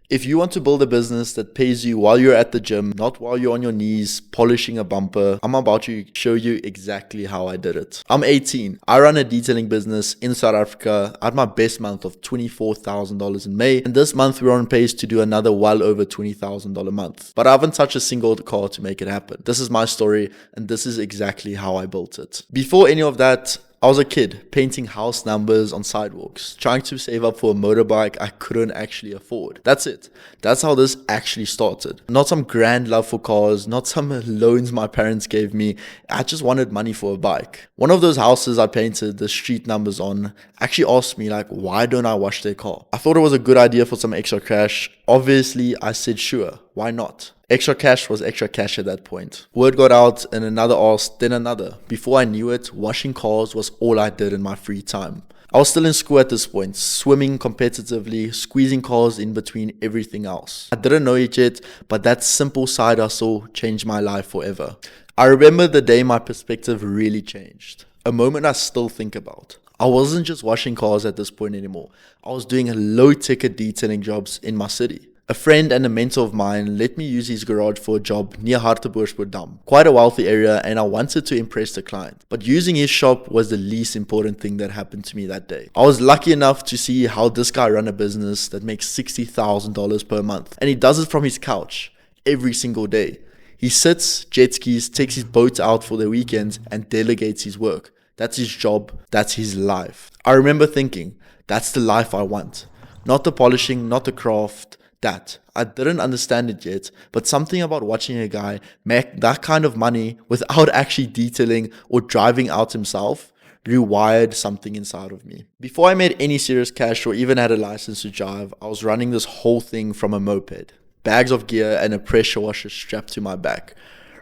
If you want to build a business that pays you while you're at the gym, not while you're on your knees polishing a bumper, I'm about to show you exactly how I did it. I'm 18. I run a detailing business in South Africa. I had my best month of $24,000 in May, and this month we're on pace to do another well over $20,000 month. But I haven't touched a single car to make it happen. This is my story, and this is exactly how I built it. Before any of that, I was a kid painting house numbers on sidewalks, trying to save up for a motorbike I couldn't actually afford. That's it. That's how this actually started. Not some grand love for cars, not some loans my parents gave me. I just wanted money for a bike. One of those houses I painted the street numbers on actually asked me why don't I wash their car? I thought it was a good idea for some extra cash. Obviously, I said sure, why not? Extra cash was extra cash at that point. Word got out and another asked, then another. Before I knew it, washing cars was all I did in my free time. I was still in school at this point, swimming competitively, squeezing cars in between everything else. I didn't know it yet, but that simple side hustle changed my life forever. I remember the day my perspective really changed. A moment I still think about. I wasn't just washing cars at this point anymore. I was doing low-ticket detailing jobs in my city. A friend and a mentor of mine let me use his garage for a job near Hartbeespoort, quite a wealthy area, and I wanted to impress the client. But using his shop was the least important thing that happened to me that day. I was lucky enough to see how this guy run a business that makes $60,000 per month, and he does it from his couch every single day. He sits, jet skis, takes his boat out for the weekends, and delegates his work. That's his job, that's his life. I remember thinking, that's the life I want. Not the polishing, not the craft, that. I didn't understand it yet, but something about watching a guy make that kind of money without actually detailing or driving out himself rewired something inside of me. Before I made any serious cash or even had a license to drive, I was running this whole thing from a moped. Bags of gear and a pressure washer strapped to my back.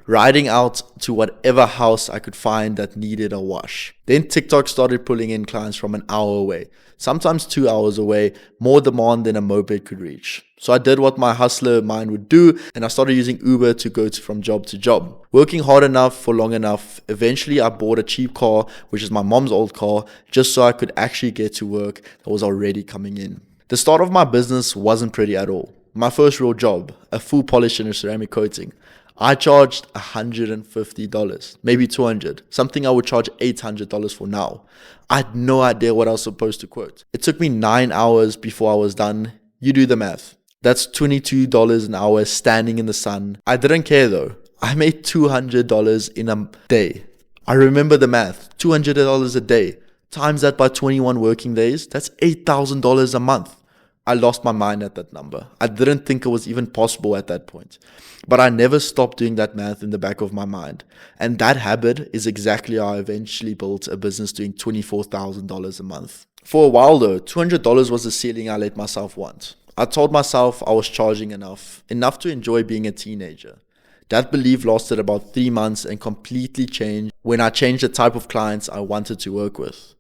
Riding out to whatever house I could find that needed a wash. Then TikTok started pulling in clients from an hour away, sometimes 2 hours away, more demand than a moped could reach. So I did what my hustler mind would do, and I started using Uber to go from job to job. Working hard enough for long enough, eventually I bought a cheap car, which is my mom's old car, just so I could actually get to work that was already coming in. The start of my business wasn't pretty at all. My first real job, a full polish and a ceramic coating. I charged $150, maybe $200, something I would charge $800 for now. I had no idea what I was supposed to quote. It took me 9 hours before I was done. You do the math. That's $22 an hour standing in the sun. I didn't care though. I made $200 in a day. I remember the math. $200 a day. Times that by 21 working days, that's $8,000 a month. I lost my mind at that number. I didn't think it was even possible at that point. But I never stopped doing that math in the back of my mind. And that habit is exactly how I eventually built a business doing $24,000 a month. For a while though, $200 was the ceiling I let myself want. I told myself I was charging enough to enjoy being a teenager. That belief lasted about 3 months and completely changed when I changed the type of clients I wanted to work with.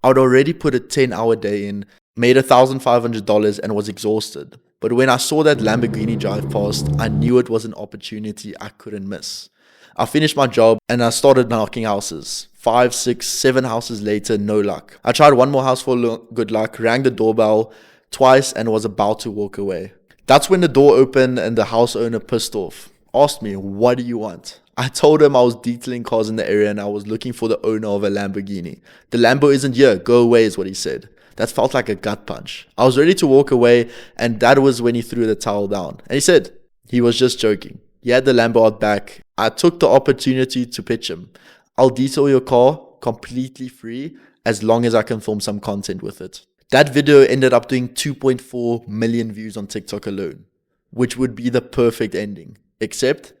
I would already put a 10-hour day in, made $1,500 and was exhausted. But when I saw that Lamborghini drive past, I knew it was an opportunity I couldn't miss. I finished my job and I started knocking houses. 5, 6, 7 houses later, no luck. I tried one more house for good luck, rang the doorbell twice and was about to walk away. That's when the door opened and the house owner, pissed off, asked me, "What do you want?" I told him I was detailing cars in the area and I was looking for the owner of a Lamborghini. "The Lambo isn't here, go away," is what he said. That felt like a gut punch. I was ready to walk away, and that was when he threw the towel down. And he said he was just joking. He had the Lambo out back. I took the opportunity to pitch him. "I'll detail your car completely free as long as I can film some content with it." That video ended up doing 2.4 million views on TikTok alone, which would be the perfect ending. Except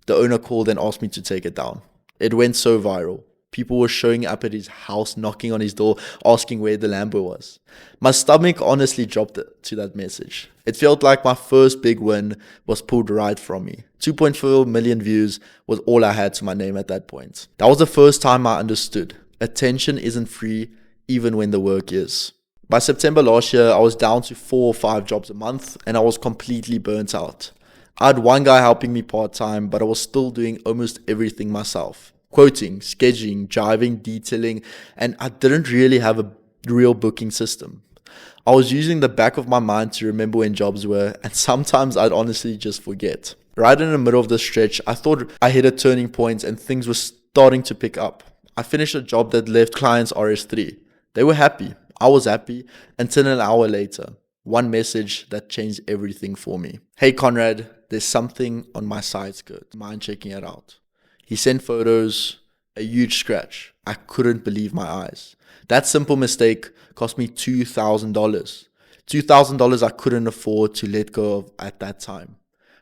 the owner called and asked me to take it down. It went so viral. People were showing up at his house, knocking on his door, asking where the Lambo was. My stomach honestly dropped to that message. It felt like my first big win was pulled right from me. 2.4 million views was all I had to my name at that point. That was the first time I understood. Attention isn't free, even when the work is. By September last year, I was down to 4 or 5 jobs a month, and I was completely burnt out. I had one guy helping me part-time, but I was still doing almost everything myself. Quoting, scheduling, driving, detailing, and I didn't really have a real booking system. I was using the back of my mind to remember when jobs were, and sometimes I'd honestly just forget. Right in the middle of the stretch, I thought I hit a turning point and things were starting to pick up. I finished a job that left clients RS3. They were happy. I was happy until an hour later. One message that changed everything for me. Hey Conrad, there's something on my side skirt. Mind checking it out? He sent photos, a huge scratch. I couldn't believe my eyes. That simple mistake cost me $2,000. $2,000 I couldn't afford to let go of at that time.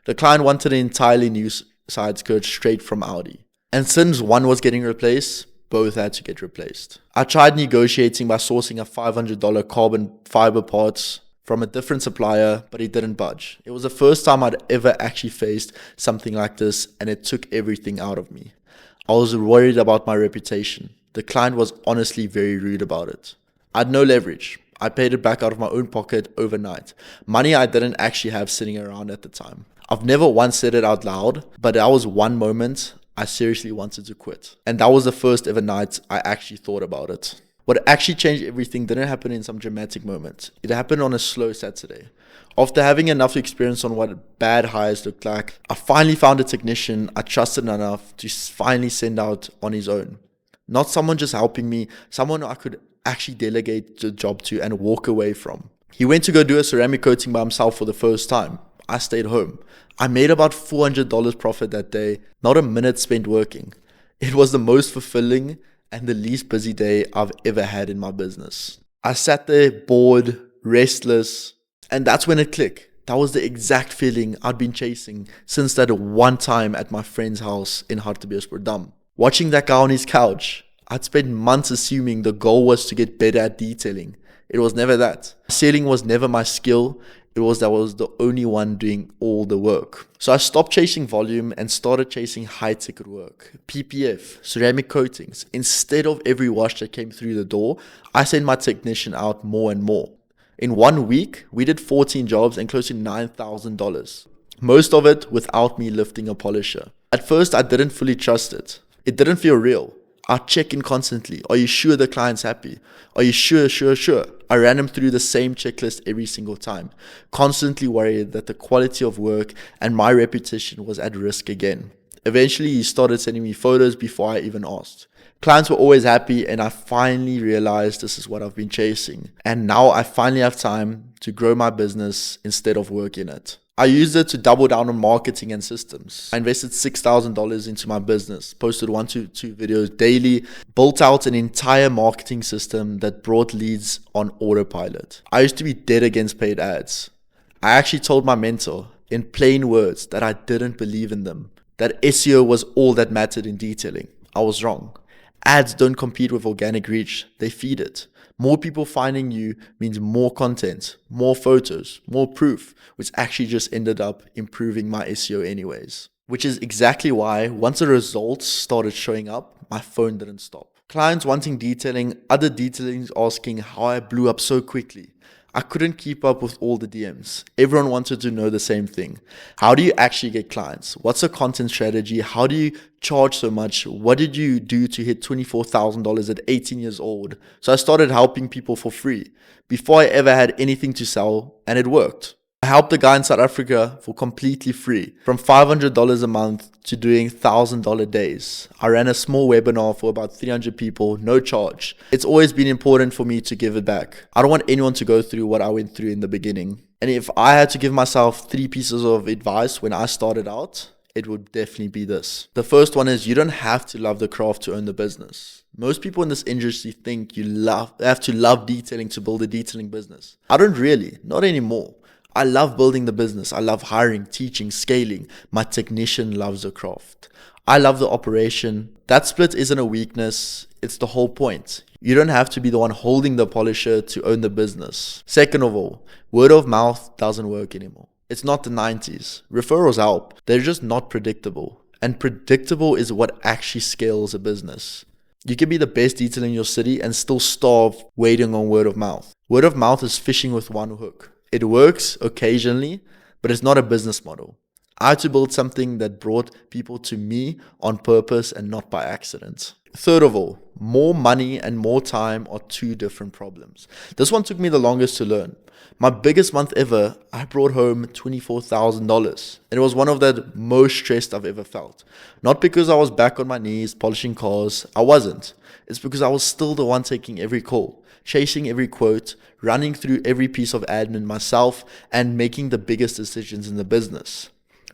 The client wanted an entirely new side skirt straight from Audi. And since one was getting replaced, both had to get replaced. I tried negotiating by sourcing a $500 carbon fiber parts from a different supplier, but he didn't budge. It was the first time I'd ever actually faced something like this, and it took everything out of me. I was worried about my reputation. The client was honestly very rude about it. I had no leverage. I paid it back out of my own pocket overnight. Money I didn't actually have sitting around at the time. I've never once said it out loud, but that was one moment I seriously wanted to quit. And that was the first ever night I actually thought about it. What actually changed everything didn't happen in some dramatic moment. It happened on a slow Saturday. After having enough experience on what bad hires looked like, I finally found a technician I trusted enough to finally send out on his own. Not someone just helping me, someone I could actually delegate the job to and walk away from. He went to go do a ceramic coating by himself for the first time. I stayed home. I made about $400 profit that day, not a minute spent working. It was the most fulfilling and the least busy day I've ever had in my business. I sat there bored, restless, and that's when it clicked. That was the exact feeling I'd been chasing since that one time at my friend's house in Hartbeespoort. Watching that guy on his couch, I'd spent months assuming the goal was to get better at detailing. It was never that. Selling was never my skill. It was that I was the only one doing all the work. So I stopped chasing volume and started chasing high-ticket work. PPF, ceramic coatings. Instead of every wash that came through the door, I sent my technician out more and more. In 1 week, we did 14 jobs and close to $9,000. Most of it without me lifting a polisher. At first, I didn't fully trust it. It didn't feel real. I'd check in constantly. Are you sure the client's happy? Are you sure? I ran him through the same checklist every single time, constantly worried that the quality of work and my reputation was at risk again. Eventually, he started sending me photos before I even asked. Clients were always happy, and I finally realized this is what I've been chasing. And now I finally have time to grow my business instead of work in it. I used it to double down on marketing and systems. I invested $6,000 into my business, posted 1 to 2 videos daily, built out an entire marketing system that brought leads on autopilot. I used to be dead against paid ads. I actually told my mentor, in plain words, that I didn't believe in them, that SEO was all that mattered in detailing. I was wrong. Ads don't compete with organic reach, they feed it. More people finding you means more content, more photos, more proof, which actually just ended up improving my SEO anyways. Which is exactly why once the results started showing up, my phone didn't stop. Clients wanting detailing, other detailings asking how I blew up so quickly. I couldn't keep up with all the DMs. Everyone wanted to know the same thing. How do you actually get clients? What's a content strategy? How do you charge so much? What did you do to hit $24,000 at 18 years old? So I started helping people for free before I ever had anything to sell, and it worked. I helped a guy in South Africa for completely free, from $500 a month to doing $1,000 days. I ran a small webinar for about 300 people, no charge. It's always been important for me to give it back. I don't want anyone to go through what I went through in the beginning. And if I had to give myself 3 pieces of advice when I started out, it would definitely be this. The first one is you don't have to love the craft to own the business. Most people in this industry think you have to love detailing to build a detailing business. I don't really, not anymore. I love building the business. I love hiring, teaching, scaling. My technician loves the craft. I love the operation. That split isn't a weakness. It's the whole point. You don't have to be the one holding the polisher to own the business. Second of all, word of mouth doesn't work anymore. It's not the 90s. Referrals help. They're just not predictable. And predictable is what actually scales a business. You can be the best detailer in your city and still starve waiting on word of mouth. Word of mouth is fishing with one hook. It works occasionally, but it's not a business model. I had to build something that brought people to me on purpose and not by accident. Third of all, more money and more time are two different problems. This one took me the longest to learn. My biggest month ever, I brought home $24,000. And it was one of the most stressed I've ever felt. Not because I was back on my knees polishing cars, I wasn't. It's because I was still the one taking every call, chasing every quote, running through every piece of admin myself, and making the biggest decisions in the business.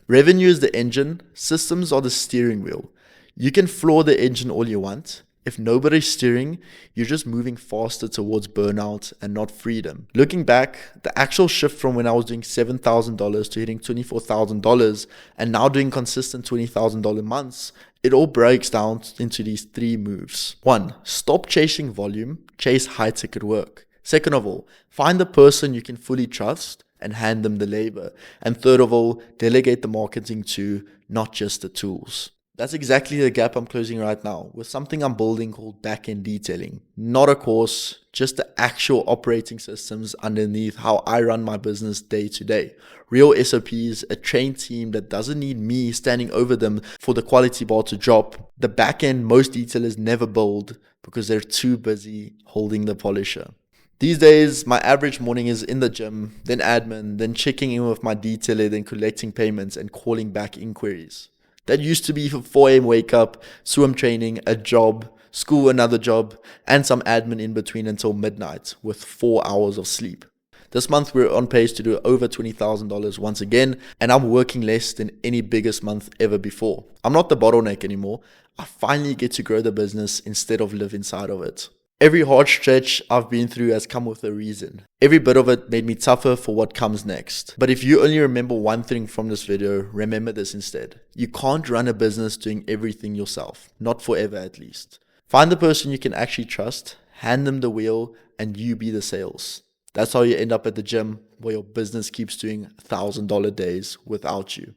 Revenue is the engine, systems are the steering wheel. You can floor the engine all you want. If nobody's steering, you're just moving faster towards burnout and not freedom. Looking back, the actual shift from when I was doing $7,000 to hitting $24,000 and now doing consistent $20,000 months, it all breaks down into these three moves. 1. Stop chasing volume, chase high ticket work. Second of all, find the person you can fully trust and hand them the labor. And third of all, delegate the marketing to, not just the tools. That's exactly the gap I'm closing right now with something I'm building called back-end detailing. Not a course, just the actual operating systems underneath how I run my business day to day. Real SOPs, a trained team that doesn't need me standing over them for the quality bar to drop. The back-end most detailers never build because they're too busy holding the polisher. These days, my average morning is in the gym, then admin, then checking in with my detailer, then collecting payments and calling back inquiries. That used to be for 4 a.m. wake up, swim training, a job, school, another job, and some admin in between until midnight with 4 hours of sleep. This month we're on pace to do over $20,000 once again, and I'm working less than any biggest month ever before. I'm not the bottleneck anymore. I finally get to grow the business instead of live inside of it. Every hard stretch I've been through has come with a reason. Every bit of it made me tougher for what comes next. But if you only remember one thing from this video, remember this instead. You can't run a business doing everything yourself. Not forever at least. Find the person you can actually trust, hand them the wheel, and you be the sales. That's how you end up at the gym where your business keeps doing $1,000 days without you.